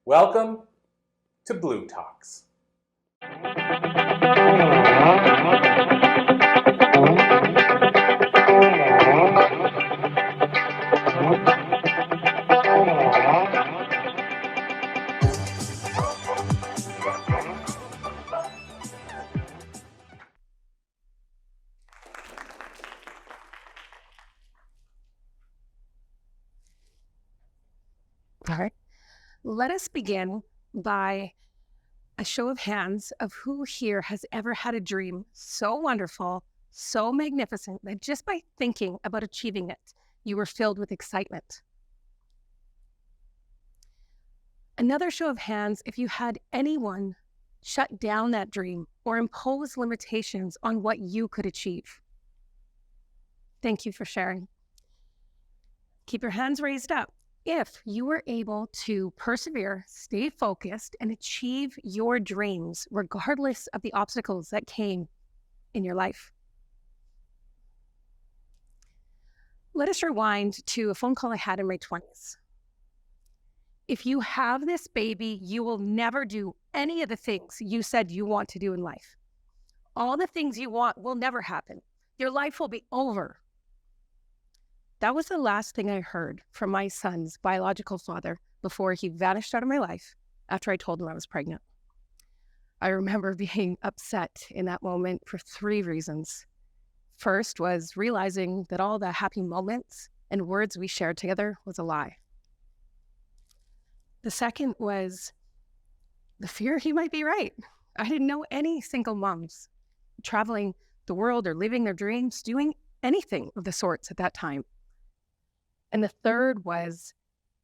Welcome to bLU Talks. All right. Let us begin by a show of hands of who here has ever had a dream so wonderful, so magnificent that just by thinking about achieving it, you were filled with excitement. Another show of hands if you had anyone shut down that dream or impose limitations on what you could achieve. Thank you for sharing. Keep your hands raised up if you were able to persevere, stay focused, and achieve your dreams, regardless of the obstacles that came in your life. Let us rewind to a phone call I had in my 20s. If you have this baby, you will never do any of the things you said you want to do in life. All the things you want will never happen. Your life will be over. That was the last thing I heard from my son's biological father before he vanished out of my life after I told him I was pregnant. I remember being upset in that moment for 3 reasons. First was realizing that all the happy moments and words we shared together was a lie. The second was the fear he might be right. I didn't know any single moms traveling the world or living their dreams, doing anything of the sorts at that time. And the third was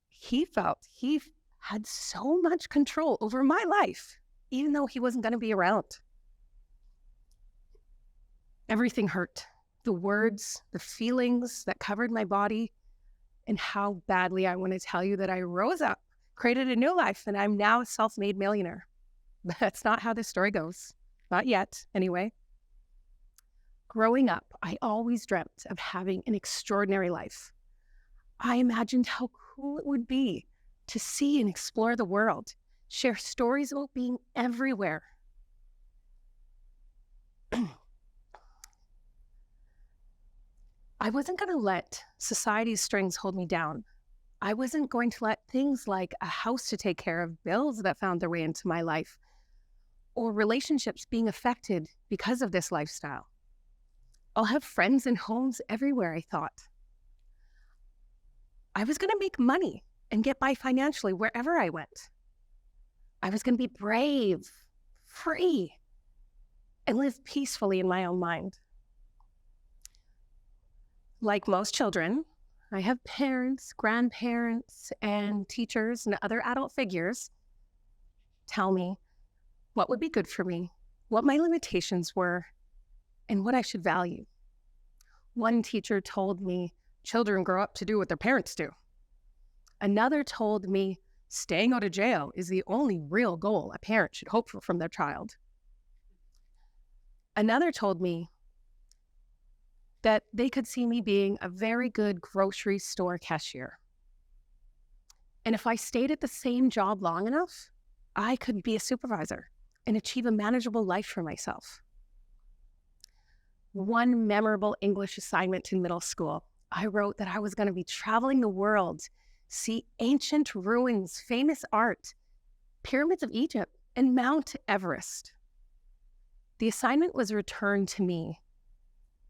he felt he had so much control over my life, even though he wasn't going to be around. Everything hurt. The words, the feelings that covered my body, and how badly I want to tell you that I rose up, created a new life, and I'm now a self-made millionaire. But that's not how this story goes. Not yet, anyway. Growing up, I always dreamt of having an extraordinary life. I imagined how cool it would be to see and explore the world, share stories about being everywhere. I wasn't going to let society's strings hold me down. I wasn't going to let things like a house to take care of, bills that found their way into my life, or relationships being affected because of this lifestyle. I'll have friends and homes everywhere, I thought. I was going to make money and get by financially wherever I went. I was going to be brave, free, and live peacefully in my own mind. Like most children, I have parents, grandparents, and teachers and other adult figures tell me what would be good for me, what my limitations were, and what I should value. One teacher told me children grow up to do what their parents do. Another told me staying out of jail is the only real goal a parent should hope for from their child. Another told me that they could see me being a very good grocery store cashier. And if I stayed at the same job long enough, I could be a supervisor and achieve a manageable life for myself. One memorable English assignment in middle school, I wrote that I was going to be traveling the world, see ancient ruins, famous art, pyramids of Egypt, and Mount Everest. The assignment was returned to me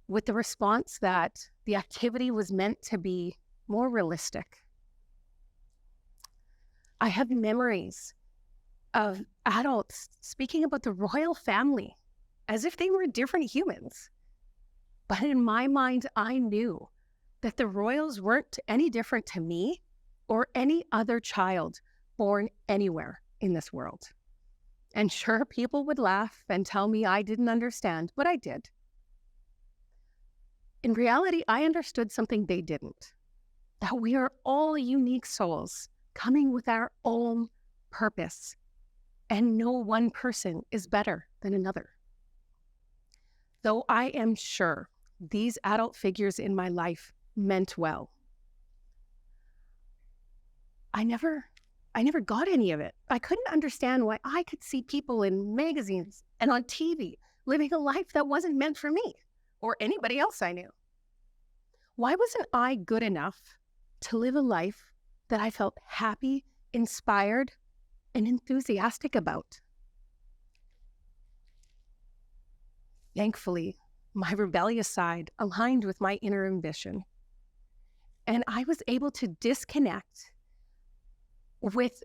with the response that the activity was meant to be more realistic. I have memories of adults speaking about the royal family as if they were different humans. But in my mind, I knew that the royals weren't any different to me or any other child born anywhere in this world. And sure, people would laugh and tell me I didn't understand, but I did. In reality, I understood something they didn't, that we are all unique souls coming with our own purpose, and no one person is better than another. Though I am sure these adult figures in my life meant well, I never I never got any of it. I couldn't understand why I could see people in magazines and on TV living a life that wasn't meant for me or anybody else I knew. Why wasn't I good enough to live a life that I felt happy, inspired, and enthusiastic about? Thankfully, my rebellious side aligned with my inner ambition, and I was able to disconnect with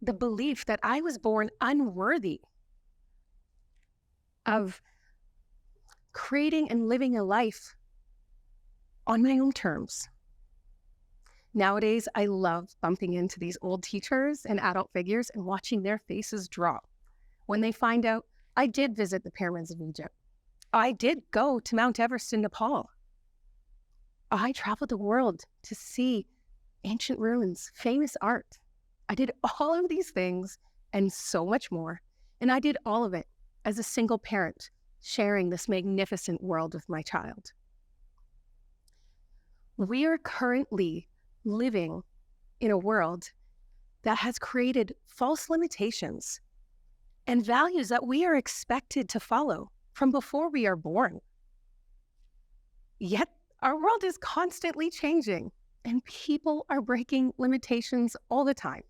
the belief that I was born unworthy of creating and living a life on my own terms. Nowadays, I love bumping into these old teachers and adult figures and watching their faces drop when they find out I did visit the pyramids of Egypt. I did go to Mount Everest in Nepal. I traveled the world to see ancient ruins, famous art. I did all of these things and so much more. And I did all of it as a single parent, sharing this magnificent world with my child. We are currently living in a world that has created false limitations and values that we are expected to follow from before we are born. Yet our world is constantly changing and people are breaking limitations all the time.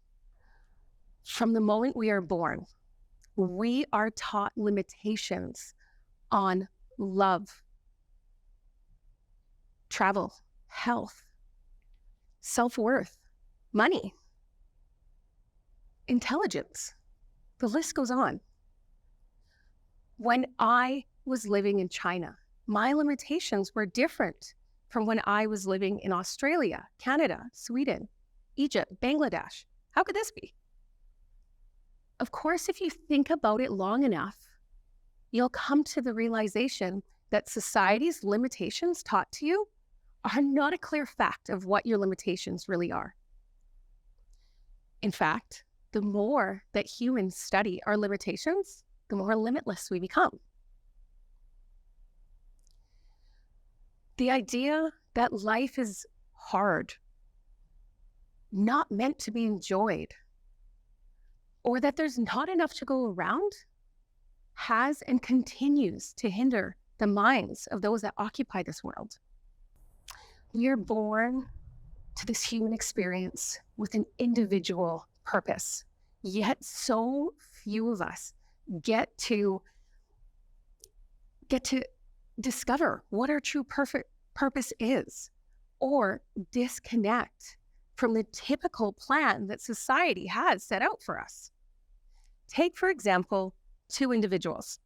From the moment we are born, we are taught limitations on love, travel, health, self-worth, money, intelligence. The list goes on. When I was living in China, my limitations were different from when I was living in Australia, Canada, Sweden, Egypt, Bangladesh. How could this be? Of course, if you think about it long enough, you'll come to the realization that society's limitations taught to you are not a clear fact of what your limitations really are. In fact, the more that humans study our limitations, the more limitless we become. The idea that life is hard, not meant to be enjoyed, or that there's not enough to go around has and continues to hinder the minds of those that occupy this world. We are born to this human experience with an individual purpose, yet so few of us get to discover what our true purpose is, or disconnect from the typical plan that society has set out for us. Take, for example, two individuals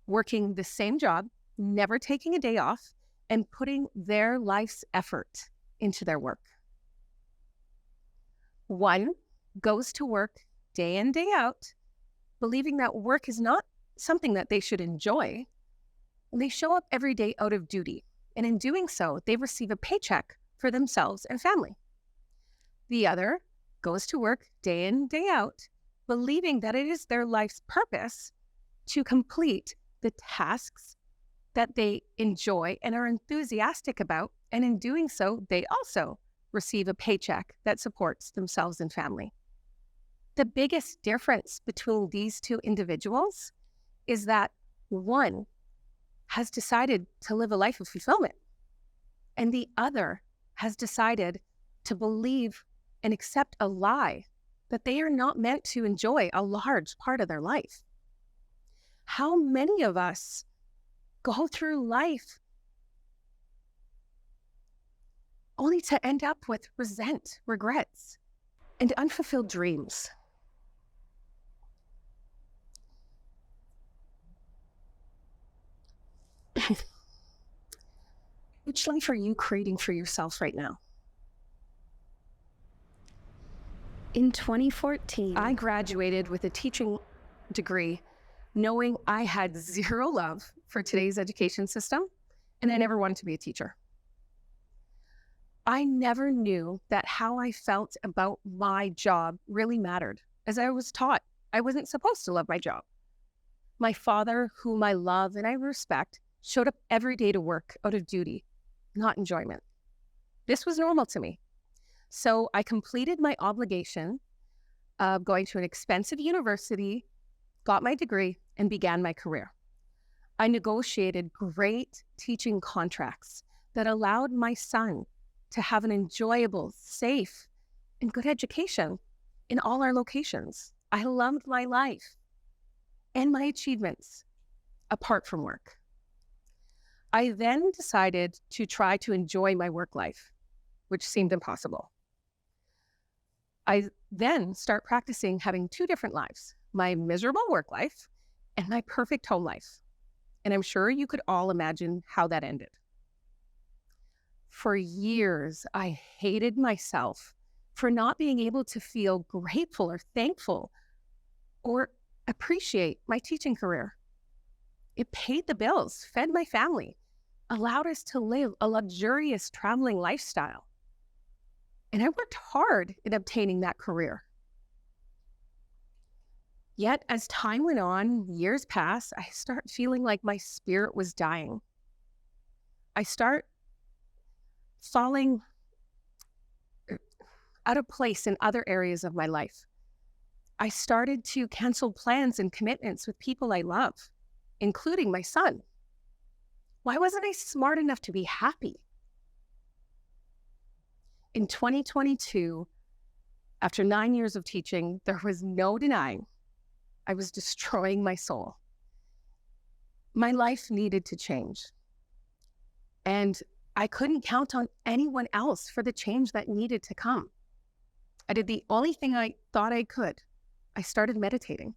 working the same job, never taking a day off, and putting their life's effort into their work. One goes to work day in, day out, believing that work is not something that they should enjoy. They show up every day out of duty, and in doing so, they receive a paycheck for themselves and family. The other goes to work day in, day out, believing that it is their life's purpose to complete the tasks that they enjoy and are enthusiastic about, and in doing so, they also receive a paycheck that supports themselves and family. The biggest difference between these two individuals is that one has decided to live a life of fulfillment, and the other has decided to believe and accept a lie that they are not meant to enjoy a large part of their life. How many of us go through life only to end up with resent, regrets, and unfulfilled dreams? Which life are you creating for yourself right now? In 2014, I graduated with a teaching degree, knowing I had zero love for today's education system, and I never wanted to be a teacher. I never knew that how I felt about my job really mattered, as I was taught I wasn't supposed to love my job. My father, whom I love and I respect, showed up every day to work out of duty, not enjoyment. This was normal to me. So I completed my obligation of going to an expensive university, got my degree, and began my career. I negotiated great teaching contracts that allowed my son to have an enjoyable, safe, and good education in all our locations. I loved my life and my achievements apart from work. I then decided to try to enjoy my work life, which seemed impossible. I then start practicing having two different lives, my miserable work life and my perfect home life. And I'm sure you could all imagine how that ended. For years, I hated myself for not being able to feel grateful or thankful or appreciate my teaching career. It paid the bills, fed my family, allowed us to live a luxurious traveling lifestyle. And I worked hard in obtaining that career. Yet as time went on, years passed, I start feeling like my spirit was dying. I start falling out of place in other areas of my life. I started to cancel plans and commitments with people I love, including my son. Why wasn't I smart enough to be happy? In 2022, after 9 years of teaching, there was no denying I was destroying my soul. My life needed to change. And I couldn't count on anyone else for the change that needed to come. I did the only thing I thought I could. I started meditating.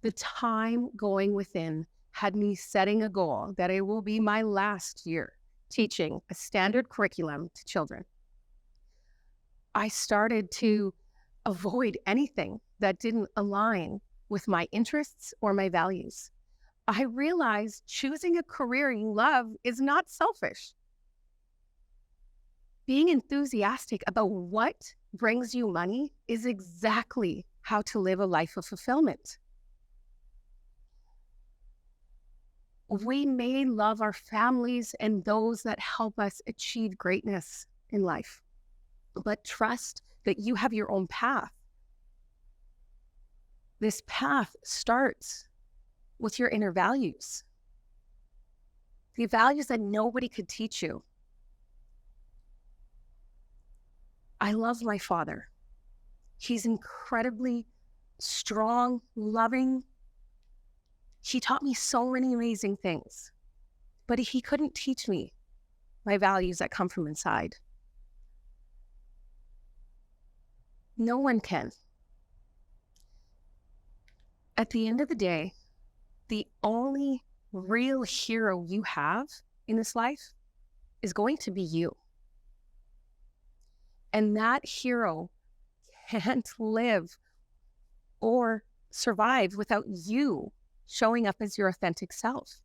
The time going within had me setting a goal that it will be my last year teaching a standard curriculum to children. I started to avoid anything that didn't align with my interests or my values. I realized choosing a career you love is not selfish. Being enthusiastic about what brings you money is exactly how to live a life of fulfillment. We may love our families and those that help us achieve greatness in life, but trust that you have your own path. This path starts with your inner values, the values that nobody could teach you. I love my father. He's incredibly strong, loving. He taught me so many amazing things, but he couldn't teach me my values that come from inside. No one can. At the end of the day, the only real hero you have in this life is going to be you. And that hero can't live or survive without you showing up as your authentic self.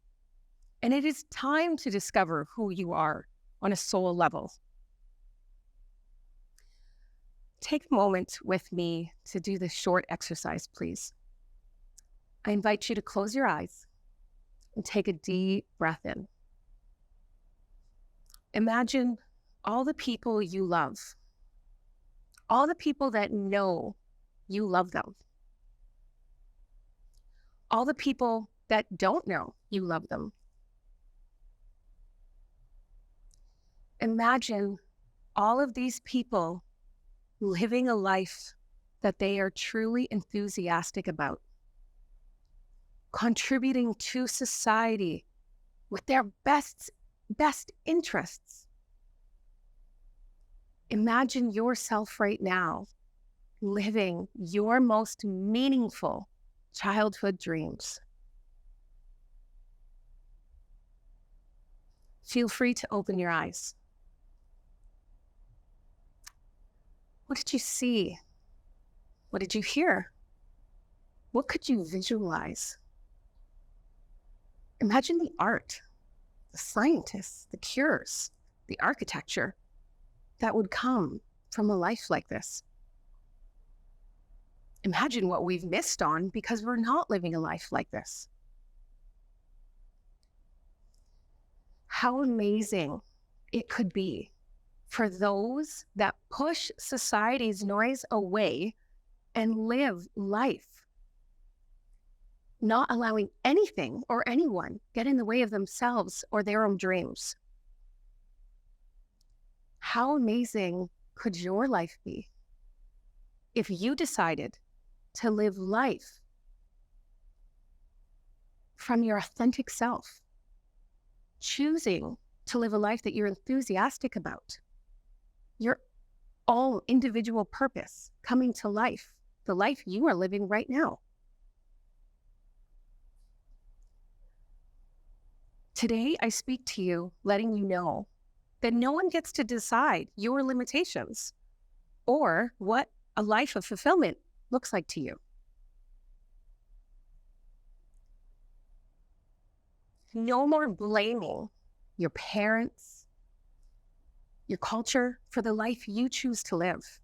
And it is time to discover who you are on a soul level. Take a moment with me to do this short exercise, please. I invite you to close your eyes and take a deep breath in. Imagine all the people you love, all the people that know you love them, all the people that don't know you love them. Imagine all of these people living a life that they are truly enthusiastic about, contributing to society with their best interests. Imagine yourself right now living your most meaningful childhood dreams. Feel free to open your eyes. What did you see? What did you hear? What could you visualize? Imagine the art, the scientists, the cures, the architecture that would come from a life like this. Imagine what we've missed on because we're not living a life like this. How amazing it could be for those that push society's noise away and live life, not allowing anything or anyone get in the way of themselves or their own dreams. How amazing could your life be if you decided to live life from your authentic self, choosing to live a life that you're enthusiastic about, your own individual purpose coming to life, the life you are living right now? Today, I speak to you, letting you know that no one gets to decide your limitations or what a life of fulfillment looks like to you. No more blaming your parents, your culture for the life you choose to live.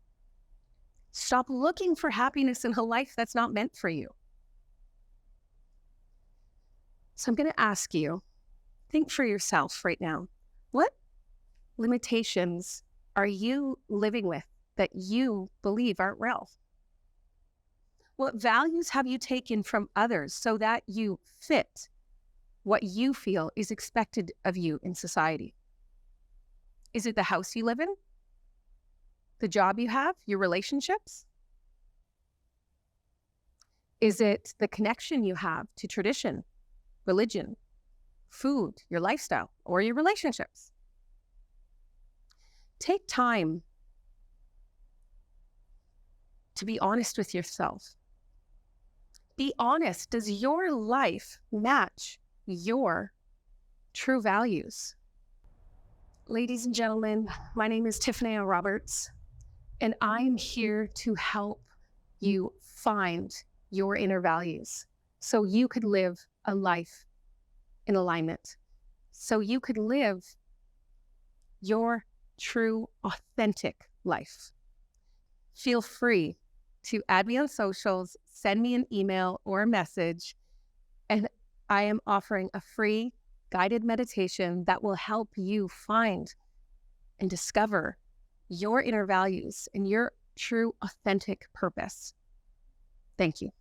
Stop looking for happiness in a life that's not meant for you. So I'm going to ask you, think for yourself right now. What limitations are you living with that you believe aren't real? What values have you taken from others so that you fit what you feel is expected of you in society? Is it the house you live in? The job you have? Your relationships? Is it the connection you have to tradition, religion, food, your lifestyle, or your relationships? Take time to be honest with yourself. Be honest. Does your life match your true values? Ladies and gentlemen, my name is Tiffinnea Roberts, and I'm here to help you find your inner values so you could live a life in alignment, so you could live your true, authentic life. Feel free to add me on socials, send me an email or a message, and I am offering a free guided meditation that will help you find and discover your inner values and your true, authentic purpose. Thank you.